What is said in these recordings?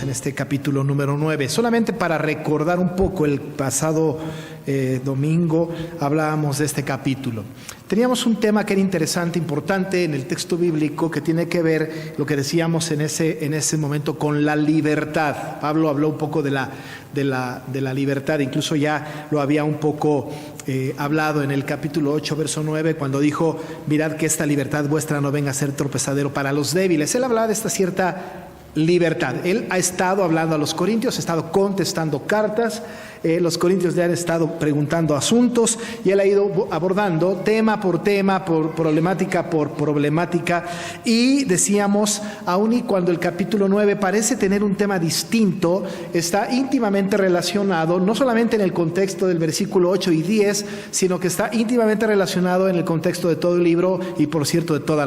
en este capítulo número 9. Solamente para recordar un poco, el pasado domingo hablábamos de este capítulo. Teníamos un tema que era interesante, importante en el texto bíblico, que tiene que ver, lo que decíamos en ese momento, con la libertad. Pablo habló un poco de la libertad, incluso ya lo había un poco hablado en el capítulo 8, verso 9, cuando dijo: mirad que esta libertad vuestra no venga a ser tropezadero para los débiles. Él hablaba de esta cierta libertad. Él ha estado hablando a los corintios, ha estado contestando cartas, los corintios le han estado preguntando asuntos y él ha ido abordando tema por tema, por problemática por problemática, y decíamos, aun y cuando el capítulo 9 parece tener un tema distinto, está íntimamente relacionado, no solamente en el contexto del versículo 8 y 10, sino que está íntimamente relacionado en el contexto de todo el libro y, por cierto, de toda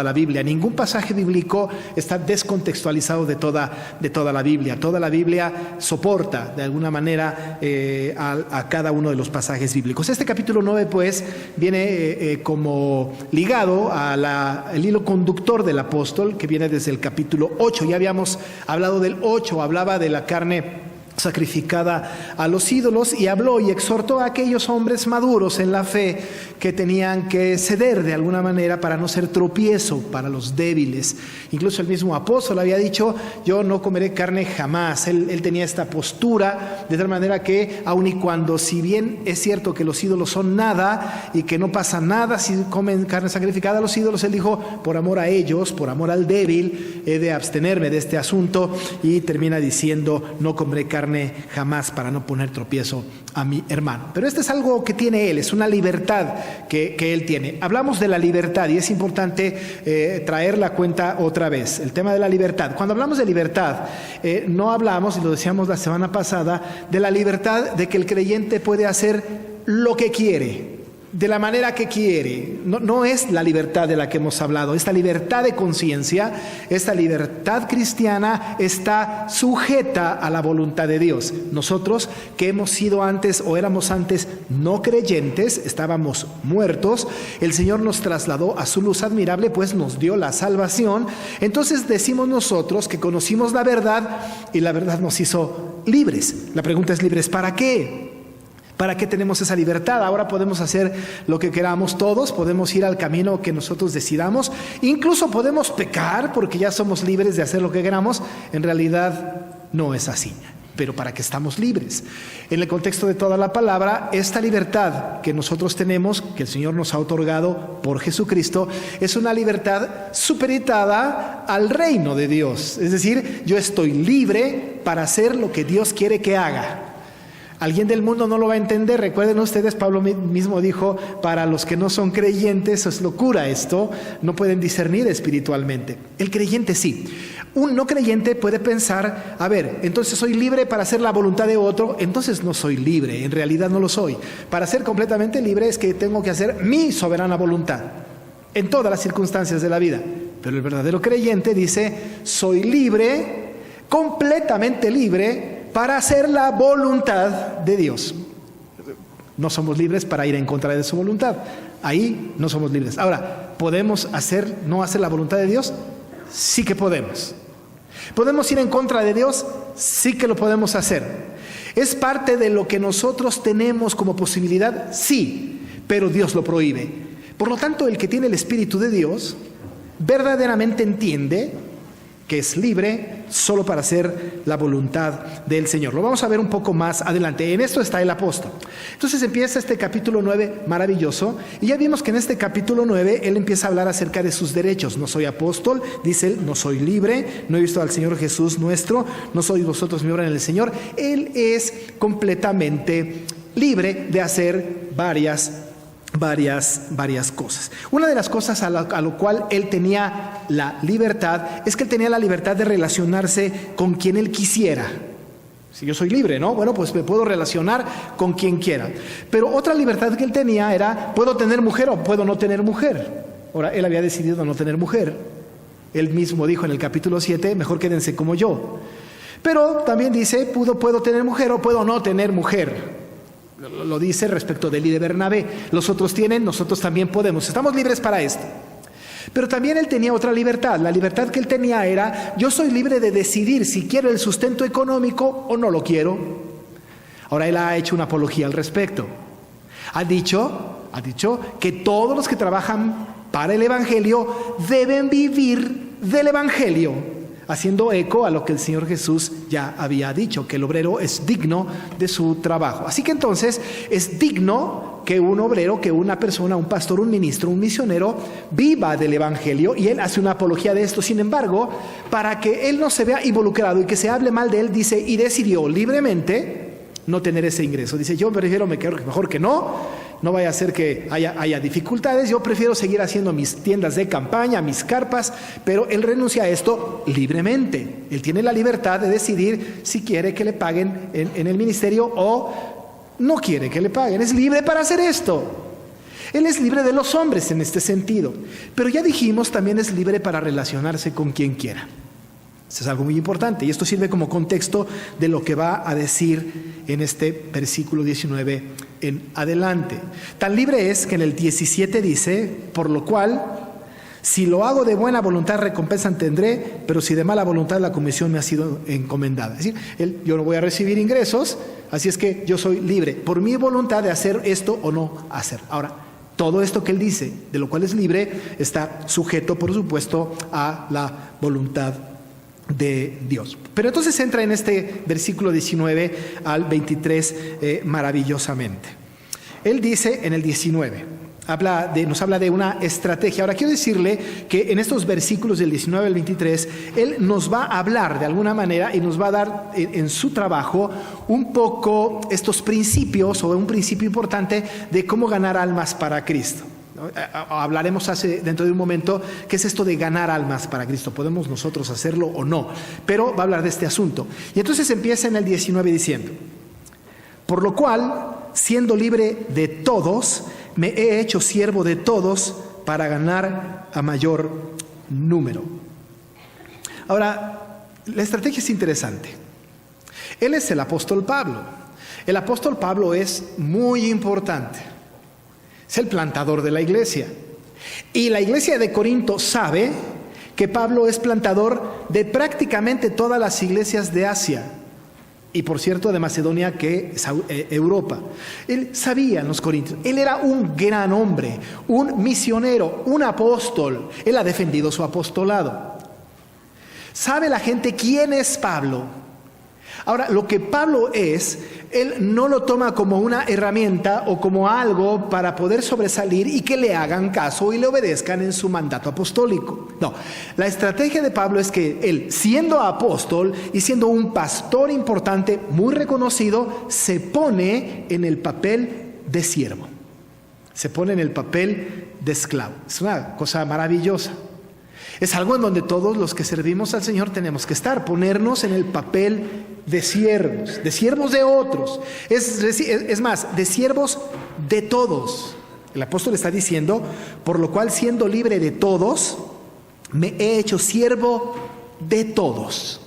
la Biblia. Ningún pasaje bíblico está descontextualizado de toda la Biblia. Toda la Biblia soporta, de alguna manera, a cada uno de los pasajes bíblicos. Este capítulo 9 pues viene como ligado al hilo conductor del apóstol, que viene desde el capítulo 8. Ya habíamos hablado del 8, hablaba de la carne sacrificada a los ídolos, y habló y exhortó a aquellos hombres maduros en la fe que tenían que ceder de alguna manera para no ser tropiezo para los débiles. Incluso el mismo apóstol había dicho: yo no comeré carne jamás. Él tenía esta postura, de tal manera que aun y cuando, si bien es cierto que los ídolos son nada y que no pasa nada si comen carne sacrificada a los ídolos, él dijo: por amor a ellos, por amor al débil, he de abstenerme de este asunto, y termina diciendo: no comeré carne jamás para no poner tropiezo a mi hermano. Pero este es algo que tiene él, es una libertad que él tiene. Hablamos de la libertad y es importante traer la cuenta otra vez, el tema de la libertad. Cuando hablamos de libertad, no hablamos, y lo decíamos la semana pasada, de la libertad de que el creyente puede hacer lo que quiere, de la manera que quiere. No es la libertad de la que hemos hablado. Esta libertad de conciencia, esta libertad cristiana está sujeta a la voluntad de Dios. Nosotros, que hemos sido antes o éramos antes no creyentes, estábamos muertos, el Señor nos trasladó a su luz admirable, pues nos dio la salvación. Entonces decimos nosotros que conocimos la verdad y la verdad nos hizo libres. La pregunta es: ¿libres para qué? ¿Para qué tenemos esa libertad? Ahora podemos hacer lo que queramos todos, podemos ir al camino que nosotros decidamos, incluso podemos pecar porque ya somos libres de hacer lo que queramos. En realidad no es así. Pero ¿para qué estamos libres? En el contexto de toda la palabra, esta libertad que nosotros tenemos, que el Señor nos ha otorgado por Jesucristo, es una libertad supeditada al reino de Dios. Es decir, yo estoy libre para hacer lo que Dios quiere que haga. Alguien del mundo no lo va a entender. Recuerden ustedes, Pablo mismo dijo: para los que no son creyentes es locura esto, no pueden discernir espiritualmente. El creyente sí. Un no creyente puede pensar: a ver, entonces soy libre para hacer la voluntad de otro. Entonces no soy libre, en realidad no lo soy. Para ser completamente libre es que tengo que hacer mi soberana voluntad en todas las circunstancias de la vida. Pero el verdadero creyente dice: soy libre, completamente libre, para hacer la voluntad de Dios. No somos libres para ir en contra de su voluntad. Ahí no somos libres. Ahora, ¿podemos no hacer la voluntad de Dios? Sí que podemos. ¿Podemos ir en contra de Dios? Sí que lo podemos hacer. ¿Es parte de lo que nosotros tenemos como posibilidad? Sí, pero Dios lo prohíbe. Por lo tanto, el que tiene el Espíritu de Dios verdaderamente entiende que es libre solo para hacer la voluntad del Señor. Lo vamos a ver un poco más adelante. En esto está el apóstol. Entonces empieza este capítulo 9 maravilloso, y ya vimos que en este capítulo 9 él empieza a hablar acerca de sus derechos. No soy apóstol, dice él, no soy libre, no he visto al Señor Jesús nuestro, no sois vosotros mi obra en el Señor. Él es completamente libre de hacer varias cosas. Una de las cosas a lo cual él tenía la libertad es que él tenía la libertad de relacionarse con quien él quisiera. Si yo soy libre, ¿no? Bueno, pues me puedo relacionar con quien quiera. Pero otra libertad que él tenía era: puedo tener mujer o puedo no tener mujer. Ahora, él había decidido no tener mujer. Él mismo dijo en el capítulo 7: mejor quédense como yo. Pero también dice: puedo tener mujer o puedo no tener mujer. Lo dice respecto de él y de Bernabé. Los otros tienen, nosotros también podemos. Estamos libres para esto. Pero también él tenía otra libertad. La libertad que él tenía era: yo soy libre de decidir si quiero el sustento económico o no lo quiero. Ahora él ha hecho una apología al respecto. Ha dicho que todos los que trabajan para el Evangelio deben vivir del Evangelio, haciendo eco a lo que el Señor Jesús ya había dicho, que el obrero es digno de su trabajo. Así que entonces es digno que un obrero, que una persona, un pastor, un ministro, un misionero viva del Evangelio, y él hace una apología de esto. Sin embargo, para que él no se vea involucrado y que se hable mal de él, dice: y decidió libremente no tener ese ingreso. Dice: yo prefiero, mejor que no vaya a ser que haya dificultades, yo prefiero seguir haciendo mis tiendas de campaña, mis carpas, pero él renuncia a esto libremente. Él tiene la libertad de decidir si quiere que le paguen en el ministerio o no quiere que le paguen. Es libre para hacer esto. Él es libre de los hombres en este sentido, pero ya dijimos, también es libre para relacionarse con quien quiera. Eso es algo muy importante, y esto sirve como contexto de lo que va a decir en este versículo 19 en adelante. Tan libre es que en el 17 dice: por lo cual, si lo hago de buena voluntad, recompensa tendré, pero si de mala voluntad, la comisión me ha sido encomendada. Es decir, yo no voy a recibir ingresos, así es que yo soy libre por mi voluntad de hacer esto o no hacer. Ahora, todo esto que él dice, de lo cual es libre, está sujeto, por supuesto, a la voluntad de Dios. Pero entonces entra en este versículo 19 al 23 maravillosamente. Él dice en el 19, nos habla de una estrategia. Ahora quiero decirle que en estos versículos del 19 al 23, él nos va a hablar de alguna manera y nos va a dar en su trabajo un poco estos principios, o un principio importante de cómo ganar almas para Cristo. Hablaremos dentro de un momento qué es esto de ganar almas para Cristo. ¿Podemos nosotros hacerlo o no? Pero va a hablar de este asunto. Y entonces empieza en el 19 diciendo: por lo cual, siendo libre de todos, me he hecho siervo de todos para ganar a mayor número. Ahora, la estrategia es interesante. Él es el apóstol Pablo. El apóstol Pablo es muy importante. Es el plantador de la iglesia. Y la iglesia de Corinto sabe que Pablo es plantador de prácticamente todas las iglesias de Asia. Y por cierto, de Macedonia, que es Europa. Él sabía, los corintios, él era un gran hombre, un misionero, un apóstol. Él ha defendido su apostolado. ¿Sabe la gente quién es Pablo? Ahora, lo que Pablo es, él no lo toma como una herramienta o como algo para poder sobresalir y que le hagan caso y le obedezcan en su mandato apostólico. No, la estrategia de Pablo es que él, siendo apóstol y siendo un pastor importante, muy reconocido, se pone en el papel de siervo. Se pone en el papel de esclavo. Es una cosa maravillosa. Es algo en donde todos los que servimos al Señor tenemos que estar, ponernos en el papel de siervos de otros. Es más, de siervos de todos. El apóstol está diciendo: por lo cual, siendo libre de todos, me he hecho siervo de todos.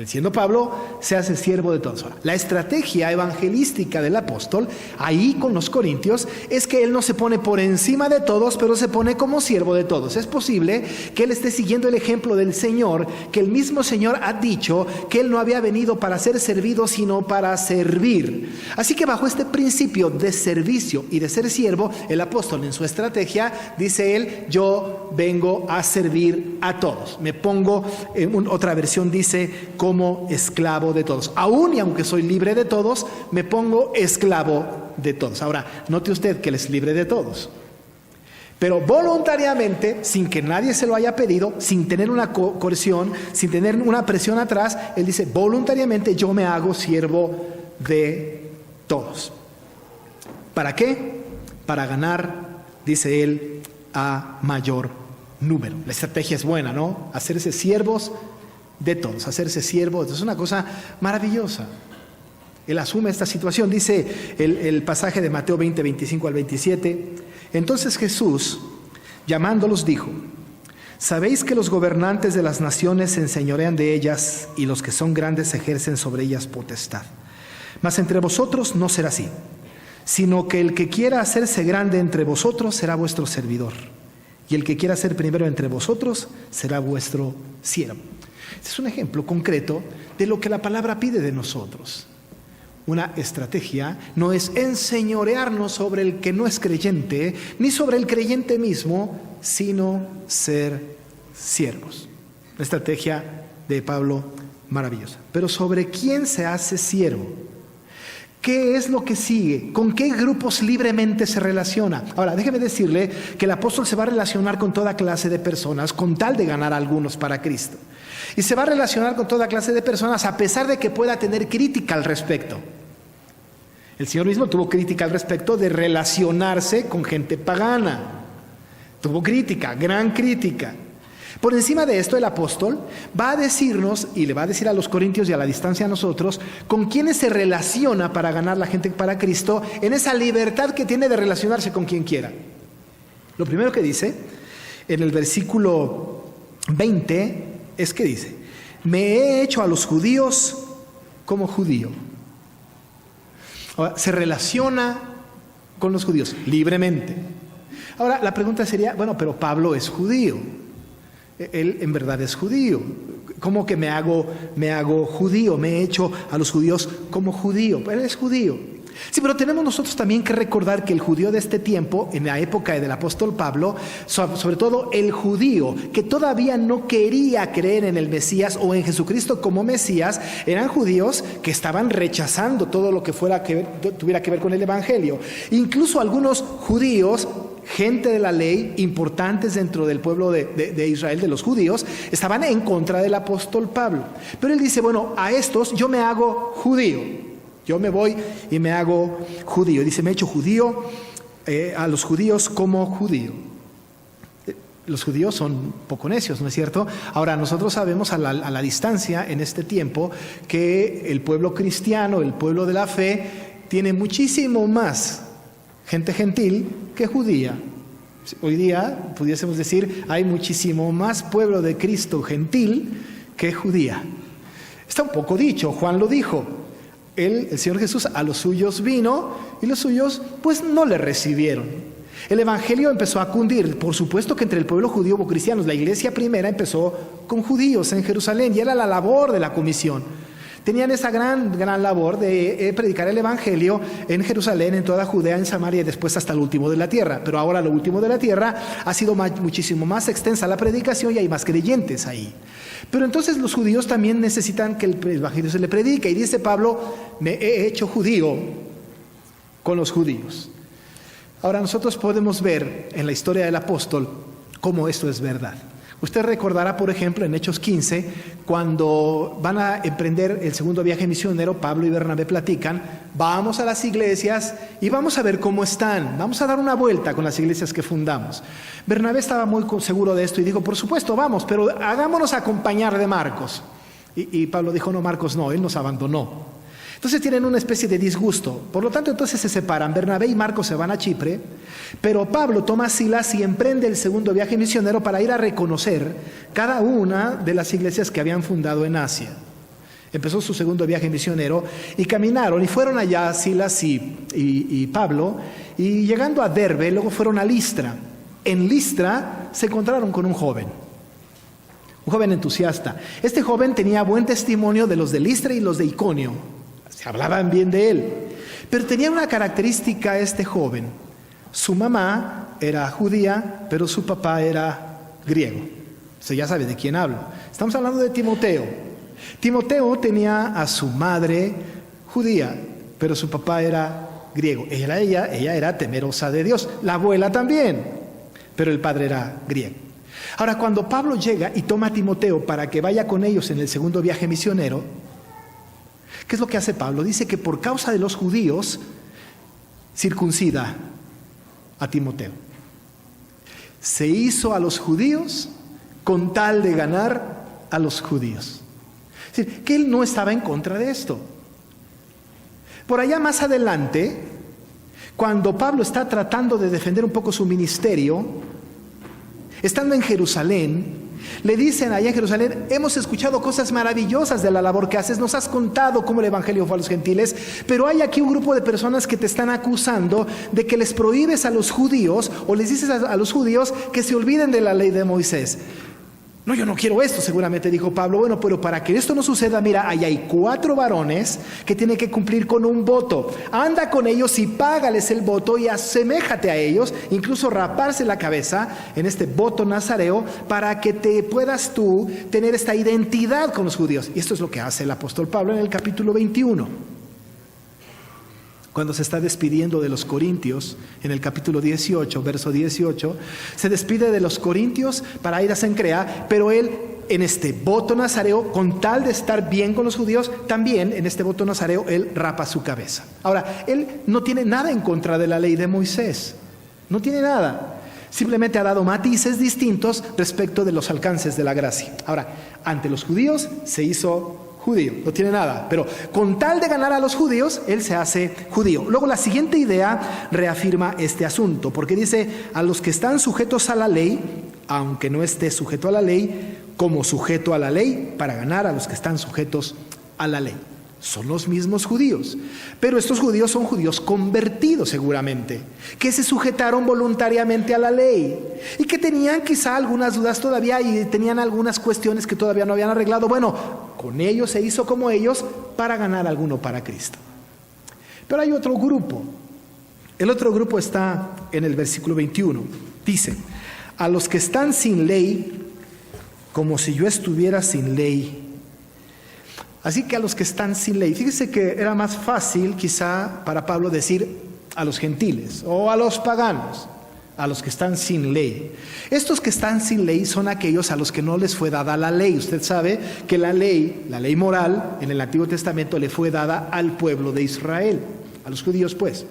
Siendo Pablo, se hace siervo de todos. Ahora, la estrategia evangelística del apóstol, ahí con los corintios, es que él no se pone por encima de todos, pero se pone como siervo de todos. Es posible que él esté siguiendo el ejemplo del Señor, que el mismo Señor ha dicho que él no había venido para ser servido, sino para servir. Así que bajo este principio de servicio y de ser siervo, el apóstol en su estrategia dice él: yo vengo a servir a todos. Me pongo, otra versión dice, como esclavo de todos. Aún y aunque soy libre de todos, me pongo esclavo de todos. Ahora, note usted que él es libre de todos, pero voluntariamente, sin que nadie se lo haya pedido, sin tener una coerción, sin tener una presión atrás, él dice: voluntariamente yo me hago siervo de todos. ¿Para qué? Para ganar, dice él, a mayor número. La estrategia es buena, ¿no? Hacerse siervos de todos, hacerse siervo. Es una cosa maravillosa. Él asume esta situación. Dice el pasaje de Mateo 20, 25 al 27. Entonces Jesús, llamándolos, dijo: ¿sabéis que los gobernantes de las naciones se enseñorean de ellas, y los que son grandes ejercen sobre ellas potestad? Mas entre vosotros no será así, sino que el que quiera hacerse grande entre vosotros será vuestro servidor. y el que quiera ser primero entre vosotros será vuestro siervo. Este es un ejemplo concreto de lo que la palabra pide de nosotros. Una estrategia no es enseñorearnos sobre el que no es creyente, ni sobre el creyente mismo, sino ser siervos. Una estrategia de Pablo maravillosa. Pero ¿sobre quién se hace siervo? ¿Qué es lo que sigue? ¿Con qué grupos libremente se relaciona? Ahora, déjeme decirle que el apóstol se va a relacionar con toda clase de personas con tal de ganar a algunos para Cristo. Y se va a relacionar con toda clase de personas a pesar de que pueda tener crítica al respecto. El Señor mismo tuvo crítica al respecto de relacionarse con gente pagana. Tuvo crítica, gran crítica. Por encima de esto, el apóstol va a decirnos, y le va a decir a los corintios y a la distancia a nosotros, con quiénes se relaciona para ganar la gente para Cristo, en esa libertad que tiene de relacionarse con quien quiera. Lo primero que dice, en el versículo 20, es que dice: me he hecho a los judíos como judío. Ahora, se relaciona con los judíos libremente. Ahora, la pregunta sería, bueno, pero Pablo es judío. Él en verdad es judío. ¿Cómo que me hago judío? Me he hecho a los judíos como judío. Él es judío. Sí, pero tenemos nosotros también que recordar que el judío de este tiempo, en la época del apóstol Pablo, sobre todo el judío que todavía no quería creer en el Mesías o en Jesucristo como Mesías, eran judíos que estaban rechazando todo lo que tuviera que ver con el Evangelio. Incluso algunos judíos, gente de la ley, importantes dentro del pueblo de Israel, de los judíos, estaban en contra del apóstol Pablo. Pero él dice, bueno, a estos yo me hago judío. Yo me voy y me hago judío. Dice, me he hecho judío a los judíos como judío. Los judíos son poco necios, ¿no es cierto? Ahora, nosotros sabemos a la distancia en este tiempo que el pueblo cristiano, el pueblo de la fe, tiene muchísimo más gente gentil que judía. Hoy día, pudiésemos decir, hay muchísimo más pueblo de Cristo gentil que judía. Está un poco dicho, Juan lo dijo. El Señor Jesús a los suyos vino y los suyos pues no le recibieron. El Evangelio empezó a cundir. Por supuesto que entre el pueblo judío hubo cristianos. La iglesia primera empezó con judíos en Jerusalén y era la labor de la comisión. Tenían esa gran labor de predicar el Evangelio en Jerusalén, en toda Judea, en Samaria y después hasta el último de la tierra. Pero ahora lo último de la tierra ha sido muchísimo más extensa la predicación y hay más creyentes ahí. Pero entonces los judíos también necesitan que el Evangelio se le predique. Y dice Pablo, me he hecho judío con los judíos. Ahora nosotros podemos ver en la historia del apóstol cómo esto es verdad. Usted recordará, por ejemplo, en Hechos 15, cuando van a emprender el segundo viaje misionero, Pablo y Bernabé platican, vamos a las iglesias y vamos a ver cómo están, vamos a dar una vuelta con las iglesias que fundamos. Bernabé estaba muy seguro de esto y dijo, por supuesto, vamos, pero hagámonos acompañar de Marcos. Y Pablo dijo, no, Marcos no, él nos abandonó. Entonces tienen una especie de disgusto. Por lo tanto, entonces se separan. Bernabé y Marcos se van a Chipre, pero Pablo toma a Silas y emprende el segundo viaje misionero para ir a reconocer cada una de las iglesias que habían fundado en Asia. Empezó su segundo viaje misionero y caminaron y fueron allá Silas y Pablo, y llegando a Derbe, luego fueron a Listra. En Listra se encontraron con un joven entusiasta. Este joven tenía buen testimonio de los de Listra y los de Iconio. Se hablaban bien de él. Pero tenía una característica este joven. Su mamá era judía, pero su papá era griego. Usted ya sabe de quién hablo. Estamos hablando de Timoteo. Timoteo tenía a su madre judía, pero su papá era griego. Ella era temerosa de Dios. La abuela también, pero el padre era griego. Ahora, cuando Pablo llega y toma a Timoteo para que vaya con ellos en el segundo viaje misionero, ¿qué es lo que hace Pablo? Dice que por causa de los judíos circuncida a Timoteo. Se hizo a los judíos con tal de ganar a los judíos. Es decir, que él no estaba en contra de esto. Por allá más adelante, cuando Pablo está tratando de defender un poco su ministerio, estando en Jerusalén, Le dicen allá en Jerusalén: hemos escuchado cosas maravillosas de la labor que haces, nos has contado cómo el evangelio fue a los gentiles, pero hay aquí un grupo de personas que te están acusando de que les prohíbes a los judíos, o les dices a los judíos que se olviden de la ley de Moisés. No, yo no quiero esto, seguramente dijo Pablo. Bueno, pero para que esto no suceda, mira, ahí hay 4 varones que tienen que cumplir con un voto. Anda con ellos y págales el voto y aseméjate a ellos, incluso raparse la cabeza en este voto nazareo, para que te puedas tú tener esta identidad con los judíos. Y esto es lo que hace el apóstol Pablo en el capítulo 21. Cuando se está despidiendo de los corintios, en el capítulo 18, verso 18, se despide de los corintios para ir a Cencrea, pero él, en este voto nazareo, con tal de estar bien con los judíos, también en este voto nazareo, él rapa su cabeza. Ahora, él no tiene nada en contra de la ley de Moisés, no tiene nada. Simplemente ha dado matices distintos respecto de los alcances de la gracia. Ahora, ante los judíos se hizo judío, no tiene nada, pero con tal de ganar a los judíos, él se hace judío. Luego la siguiente idea reafirma este asunto, porque dice: a los que están sujetos a la ley, aunque no esté sujeto a la ley, como sujeto a la ley, para ganar a los que están sujetos a la ley. Son los mismos judíos, pero estos judíos son judíos convertidos seguramente, que se sujetaron voluntariamente a la ley y que tenían quizá algunas dudas todavía y tenían algunas cuestiones que todavía no habían arreglado. Bueno, con ellos se hizo como ellos para ganar a alguno para Cristo. Pero hay otro grupo. El otro grupo está en el versículo 21. Dice: a los que están sin ley, como si yo estuviera sin ley. Así que a los que están sin ley, fíjese que era más fácil quizá para Pablo decir a los gentiles o a los paganos, a los que están sin ley. Estos que están sin ley son aquellos a los que no les fue dada la ley. Usted sabe que la ley moral en el Antiguo Testamento le fue dada al pueblo de Israel, a los judíos pues.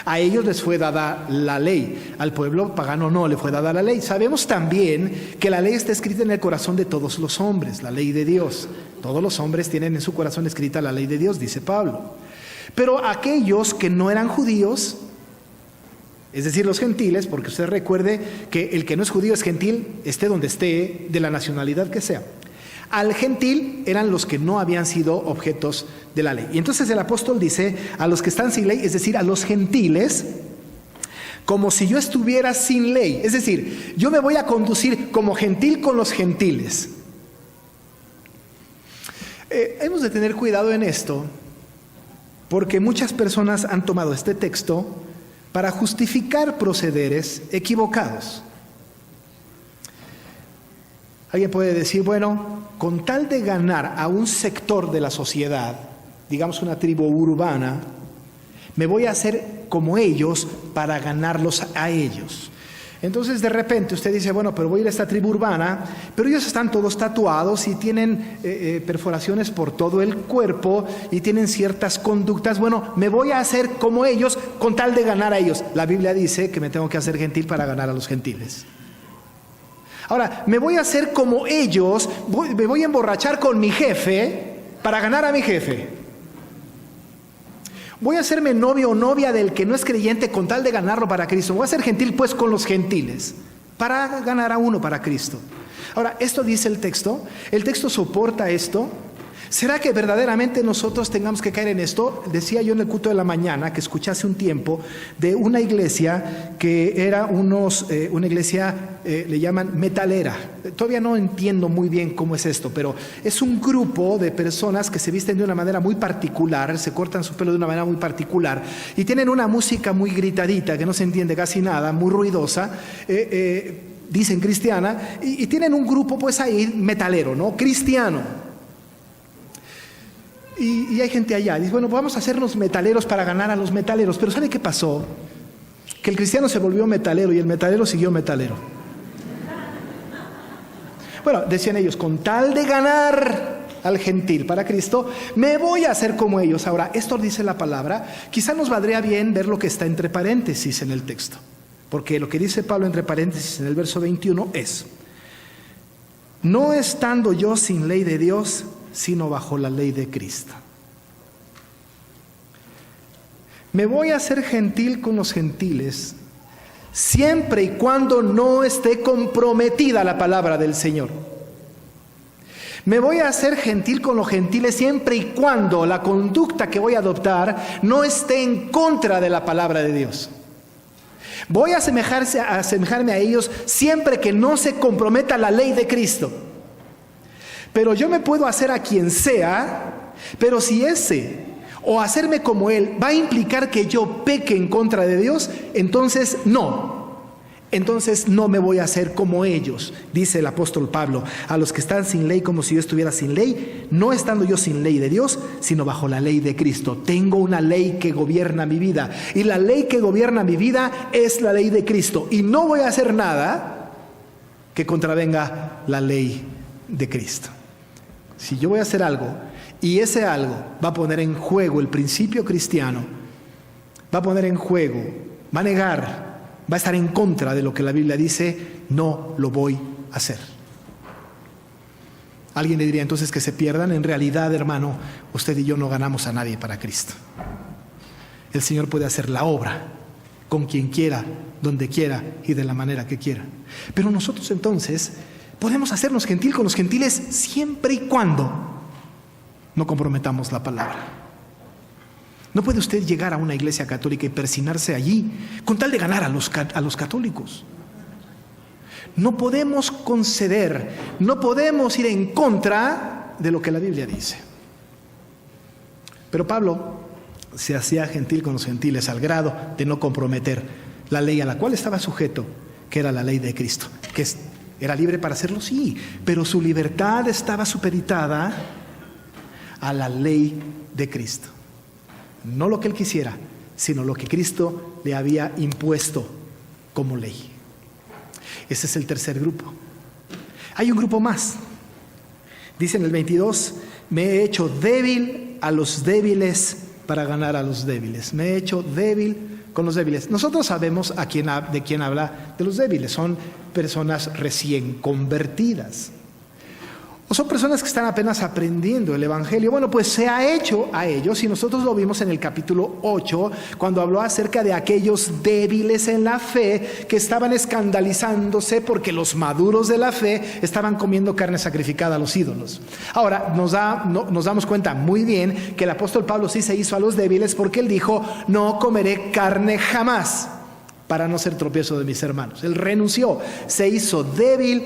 A ellos les fue dada la ley, al pueblo pagano no le fue dada la ley. Sabemos también que la ley está escrita en el corazón de todos los hombres, la ley de Dios. Todos los hombres tienen en su corazón escrita la ley de Dios, dice Pablo. Pero aquellos que no eran judíos, es decir, los gentiles, porque usted recuerde que el que no es judío es gentil, esté donde esté, de la nacionalidad que sea. Al gentil eran los que no habían sido objetos de la ley. Y entonces el apóstol dice: a los que están sin ley, es decir, a los gentiles, como si yo estuviera sin ley. Es decir, yo me voy a conducir como gentil con los gentiles. Hemos de tener cuidado en esto, porque muchas personas han tomado este texto para justificar procederes equivocados. Alguien puede decir: bueno, con tal de ganar a un sector de la sociedad, digamos una tribu urbana, me voy a hacer como ellos para ganarlos a ellos. Entonces de repente usted dice: bueno, pero voy a ir a esta tribu urbana, pero ellos están todos tatuados y tienen perforaciones por todo el cuerpo y tienen ciertas conductas. Bueno, me voy a hacer como ellos con tal de ganar a ellos. La Biblia dice que me tengo que hacer gentil para ganar a los gentiles. Ahora, me voy a hacer como ellos, me voy a emborrachar con mi jefe para ganar a mi jefe. Voy a hacerme novio o novia del que no es creyente con tal de ganarlo para Cristo. Voy a ser gentil pues con los gentiles para ganar a uno para Cristo. Ahora, esto dice el texto soporta esto. ¿Será que verdaderamente nosotros tengamos que caer en esto? Decía yo en el culto de la mañana que escuché hace un tiempo de una iglesia que era una iglesia, le llaman metalera. Todavía no entiendo muy bien cómo es esto, pero es un grupo de personas que se visten de una manera muy particular, se cortan su pelo de una manera muy particular y tienen una música muy gritadita que no se entiende casi nada, muy ruidosa, dicen cristiana, y tienen un grupo pues ahí metalero, ¿no? Cristiano. Y hay gente allá, dice: bueno, vamos a hacernos metaleros para ganar a los metaleros. Pero ¿sabe qué pasó? Que el cristiano se volvió metalero y el metalero siguió metalero. Bueno, decían ellos: con tal de ganar al gentil para Cristo, me voy a hacer como ellos. Ahora, esto dice la palabra. Quizá nos valdría bien ver lo que está entre paréntesis en el texto, porque lo que dice Pablo entre paréntesis en el verso 21 es: no estando yo sin ley de Dios, sino bajo la ley de Cristo. Me voy a hacer gentil con los gentiles siempre y cuando no esté comprometida la palabra del Señor. Me voy a hacer gentil con los gentiles siempre y cuando la conducta que voy a adoptar no esté en contra de la palabra de Dios. Voy a asemejarme a ellos siempre que no se comprometa la ley de Cristo. Pero yo me puedo hacer a quien sea, pero si ese o hacerme como él va a implicar que yo peque en contra de Dios, entonces no me voy a hacer como ellos, dice el apóstol Pablo, a los que están sin ley como si yo estuviera sin ley, no estando yo sin ley de Dios, sino bajo la ley de Cristo. Tengo una ley que gobierna mi vida, y la ley que gobierna mi vida es la ley de Cristo, y no voy a hacer nada que contravenga la ley de Cristo. Si yo voy a hacer algo, y ese algo va a poner en juego el principio cristiano, va a poner en juego, va a negar, va a estar en contra de lo que la Biblia dice, no lo voy a hacer. Alguien le diría entonces que se pierdan. En realidad, hermano, usted y yo no ganamos a nadie para Cristo. El Señor puede hacer la obra con quien quiera, donde quiera y de la manera que quiera. Pero nosotros entonces podemos hacernos gentil con los gentiles siempre y cuando no comprometamos la palabra. No puede usted llegar a una iglesia católica y persinarse allí con tal de ganar a los católicos. No podemos conceder, no podemos ir en contra de lo que la Biblia dice. Pero Pablo se hacía gentil con los gentiles al grado de no comprometer la ley a la cual estaba sujeto, que era la ley de Cristo. Que era libre para hacerlo, sí, pero su libertad estaba supeditada a la ley de Cristo. No lo que él quisiera, sino lo que Cristo le había impuesto como ley. Ese es el tercer grupo. Hay un grupo más. Dice en el 22, me he hecho débil a los débiles para ganar a los débiles. Me he hecho débil con los débiles. Nosotros sabemos de quién habla de los débiles. Son personas recién convertidas. O son personas que están apenas aprendiendo el Evangelio. Bueno, pues se ha hecho a ellos, y nosotros lo vimos en el capítulo 8, cuando habló acerca de aquellos débiles en la fe que estaban escandalizándose porque los maduros de la fe estaban comiendo carne sacrificada a los ídolos. Ahora, nos damos cuenta muy bien que el apóstol Pablo sí se hizo a los débiles, porque él dijo, no comeré carne jamás para no ser tropiezo de mis hermanos. Él renunció, se hizo débil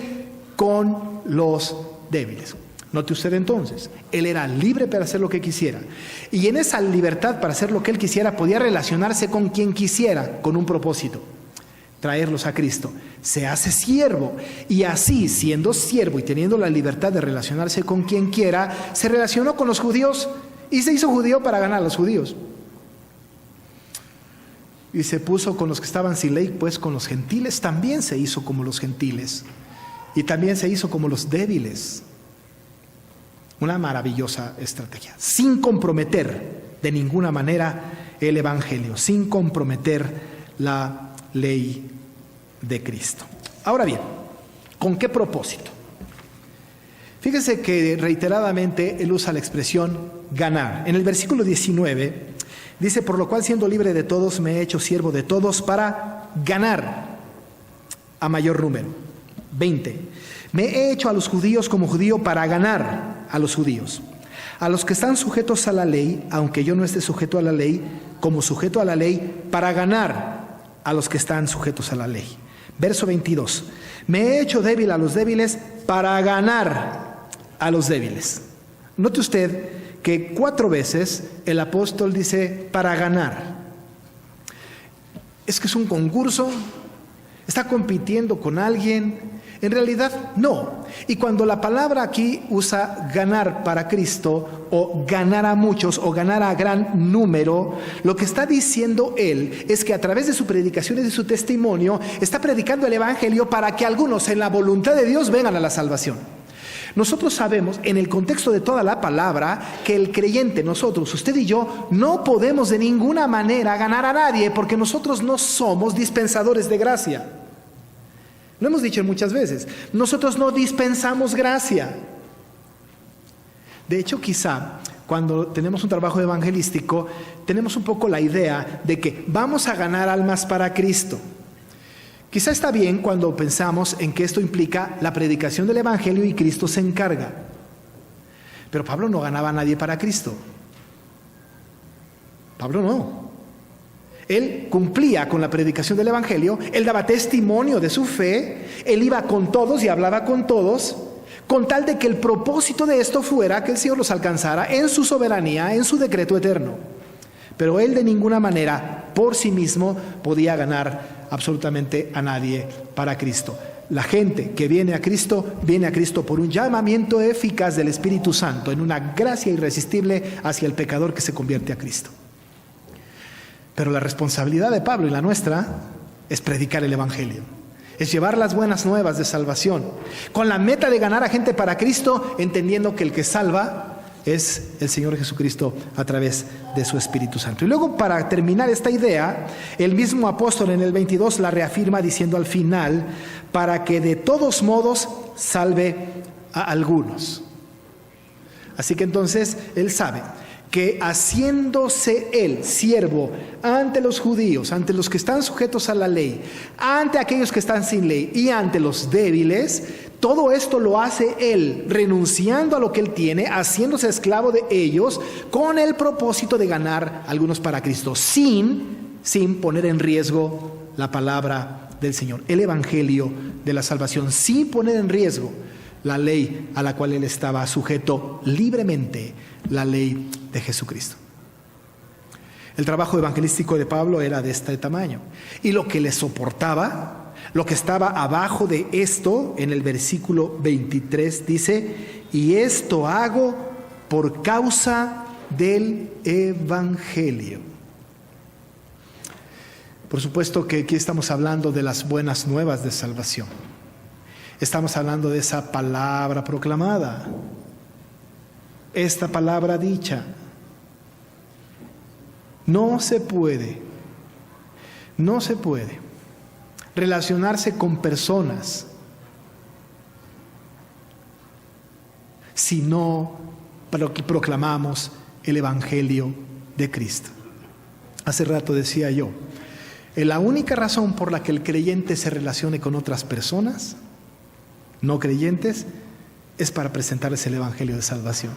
con los débiles. Note usted entonces, él era libre para hacer lo que quisiera, y en esa libertad para hacer lo que él quisiera podía relacionarse con quien quisiera, con un propósito: traerlos a Cristo. Se hace siervo, y así, siendo siervo y teniendo la libertad de relacionarse con quien quiera, se relacionó con los judíos y se hizo judío para ganar a los judíos, y se puso con los que estaban sin ley, pues con los gentiles también se hizo como los gentiles, y también se hizo como los débiles. Una maravillosa estrategia, sin comprometer de ninguna manera el Evangelio, sin comprometer la ley de Cristo. Ahora bien, ¿con qué propósito? Fíjese que reiteradamente él usa la expresión ganar. En el versículo 19 dice, por lo cual, siendo libre de todos, me he hecho siervo de todos para ganar a mayor número. 20. Me he hecho a los judíos como judío para ganar a los judíos. A los que están sujetos a la ley, aunque yo no esté sujeto a la ley, como sujeto a la ley, para ganar a los que están sujetos a la ley. Verso 22. Me he hecho débil a los débiles para ganar a los débiles. Note usted que 4 veces el apóstol dice para ganar. ¿Es que es un concurso? ¿Está compitiendo con alguien? En realidad no. Y cuando la palabra aquí usa ganar para Cristo, o ganar a muchos, o ganar a gran número, lo que está diciendo él es que a través de su predicación y de su testimonio está predicando el Evangelio para que algunos en la voluntad de Dios vengan a la salvación. Nosotros sabemos, en el contexto de toda la palabra, que el creyente, nosotros, usted y yo, no podemos de ninguna manera ganar a nadie, porque nosotros no somos dispensadores de gracia. Lo hemos dicho muchas veces, nosotros no dispensamos gracia. De hecho, quizá cuando tenemos un trabajo evangelístico, tenemos un poco la idea de que vamos a ganar almas para Cristo. Quizá está bien cuando pensamos en que esto implica la predicación del Evangelio y Cristo se encarga. Pero Pablo no ganaba a nadie para Cristo. Pablo no. Él cumplía con la predicación del Evangelio, él daba testimonio de su fe, él iba con todos y hablaba con todos, con tal de que el propósito de esto fuera que el Señor los alcanzara en su soberanía, en su decreto eterno. Pero él de ninguna manera, por sí mismo, podía ganar absolutamente a nadie para Cristo. La gente que viene a Cristo por un llamamiento eficaz del Espíritu Santo, en una gracia irresistible hacia el pecador que se convierte a Cristo. Pero la responsabilidad de Pablo y la nuestra es predicar el Evangelio, es llevar las buenas nuevas de salvación, con la meta de ganar a gente para Cristo, entendiendo que el que salva es el Señor Jesucristo a través de su Espíritu Santo. Y luego, para terminar esta idea, el mismo apóstol en el 22 la reafirma diciendo al final, para que de todos modos salve a algunos. Así que entonces él sabe que haciéndose él siervo ante los judíos, ante los que están sujetos a la ley, ante aquellos que están sin ley y ante los débiles, todo esto lo hace él renunciando a lo que él tiene, haciéndose esclavo de ellos, con el propósito de ganar a algunos para Cristo, sin poner en riesgo la palabra del Señor, el evangelio de la salvación, sin poner en riesgo la ley a la cual él estaba sujeto libremente, la ley de Jesucristo. El trabajo evangelístico de Pablo era de este tamaño, y lo que le soportaba, lo que estaba abajo de esto, en el versículo 23 dice, y esto hago por causa del evangelio. Por supuesto que aquí estamos hablando de las buenas nuevas de salvación. Estamos hablando de esa palabra proclamada, esta palabra dicha. No se puede relacionarse con personas si no proclamamos el Evangelio de Cristo. Hace rato decía yo, la única razón por la que el creyente se relacione con otras personas no creyentes es para presentarles el Evangelio de salvación.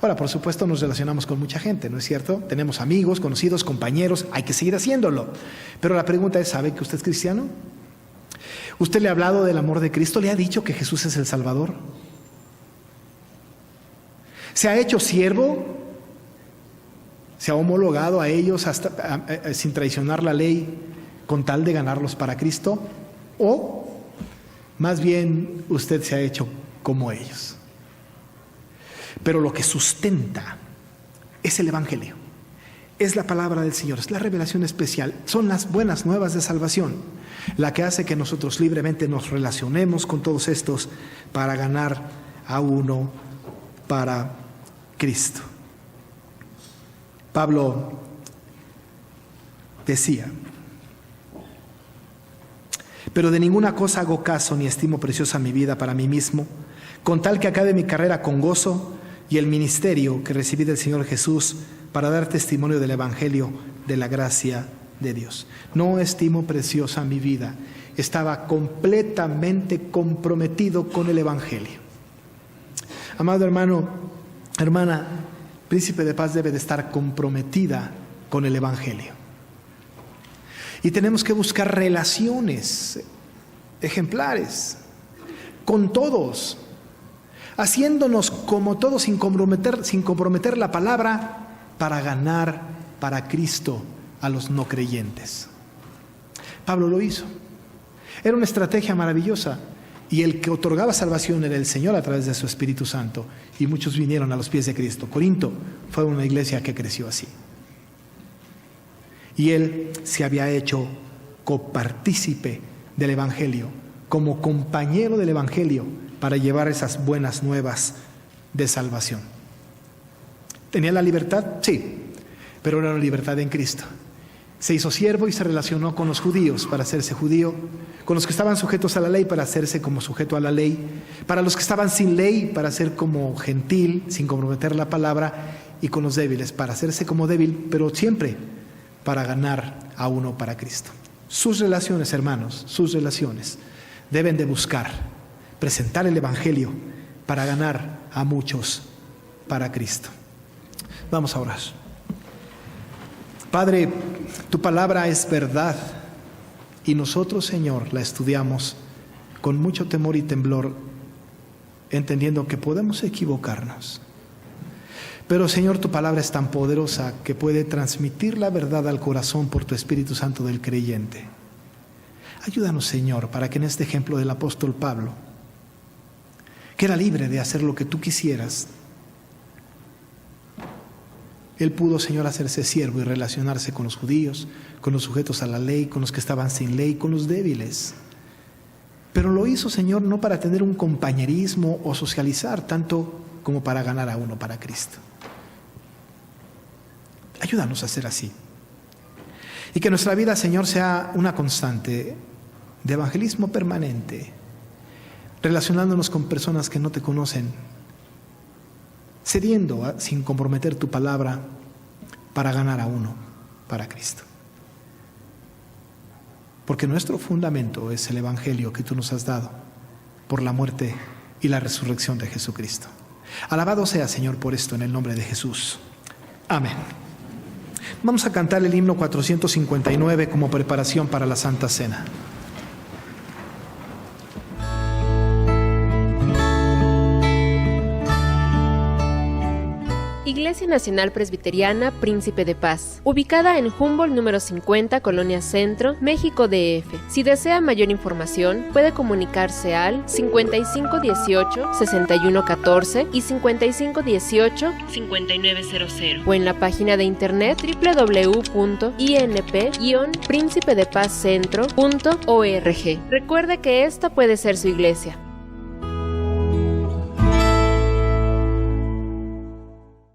Ahora, por supuesto, nos relacionamos con mucha gente, ¿no es cierto? Tenemos amigos, conocidos, compañeros, hay que seguir haciéndolo. Pero la pregunta es, ¿sabe que usted es cristiano? ¿Usted le ha hablado del amor de Cristo? ¿Le ha dicho que Jesús es el Salvador? ¿Se ha hecho siervo? ¿Se ha homologado a ellos hasta, sin traicionar la ley con tal de ganarlos para Cristo? ¿O más bien usted se ha hecho como ellos? Pero lo que sustenta es el Evangelio, es la palabra del Señor, es la revelación especial, son las buenas nuevas de salvación, la que hace que nosotros libremente nos relacionemos con todos estos para ganar a uno para Cristo. Pablo decía, pero de ninguna cosa hago caso ni estimo preciosa mi vida para mí mismo, con tal que acabe mi carrera con gozo y el ministerio que recibí del Señor Jesús para dar testimonio del Evangelio de la gracia de Dios. No estimo preciosa mi vida, estaba completamente comprometido con el Evangelio. Amado hermano, hermana, príncipe de paz debe de estar comprometida con el Evangelio. Y tenemos que buscar relaciones ejemplares con todos, haciéndonos como todos sin comprometer la palabra para ganar para Cristo a los no creyentes. Pablo lo hizo. Era una estrategia maravillosa, y el que otorgaba salvación era el Señor a través de su Espíritu Santo, y muchos vinieron a los pies de Cristo. Corinto fue una iglesia que creció así. Y él se había hecho copartícipe del Evangelio, como compañero del Evangelio, para llevar esas buenas nuevas de salvación. ¿Tenía la libertad? Sí, pero era una libertad en Cristo. Se hizo siervo y se relacionó con los judíos para hacerse judío, con los que estaban sujetos a la ley para hacerse como sujeto a la ley, para los que estaban sin ley para ser como gentil, sin comprometer la palabra, y con los débiles para hacerse como débil, pero siempre para ganar a uno para Cristo. Sus relaciones, hermanos, sus relaciones deben de buscar presentar el Evangelio para ganar a muchos para Cristo. Vamos a orar. Padre, tu palabra es verdad y nosotros, Señor, la estudiamos con mucho temor y temblor, entendiendo que podemos equivocarnos. Pero, Señor, tu palabra es tan poderosa que puede transmitir la verdad al corazón por tu Espíritu Santo del creyente. Ayúdanos, Señor, para que en este ejemplo del apóstol Pablo, que era libre de hacer lo que tú quisieras, él pudo, Señor, hacerse siervo y relacionarse con los judíos, con los sujetos a la ley, con los que estaban sin ley, con los débiles. Pero lo hizo, Señor, no para tener un compañerismo o socializar, tanto como para ganar a uno para Cristo. Ayúdanos a ser así. Y que nuestra vida, Señor, sea una constante de evangelismo permanente, relacionándonos con personas que no te conocen, cediendo sin comprometer tu palabra para ganar a uno para Cristo. Porque nuestro fundamento es el evangelio que tú nos has dado por la muerte y la resurrección de Jesucristo. Alabado sea, Señor, por esto en el nombre de Jesús. Amén. Vamos a cantar el himno 459 como preparación para la Santa Cena. Iglesia Nacional Presbiteriana Príncipe de Paz, ubicada en Humboldt número 50, Colonia Centro, México DF. Si desea mayor información, puede comunicarse al 5518-6114 y 5518-5900 o en la página de internet www.inp-príncipedepazcentro.org. Recuerde que esta puede ser su iglesia.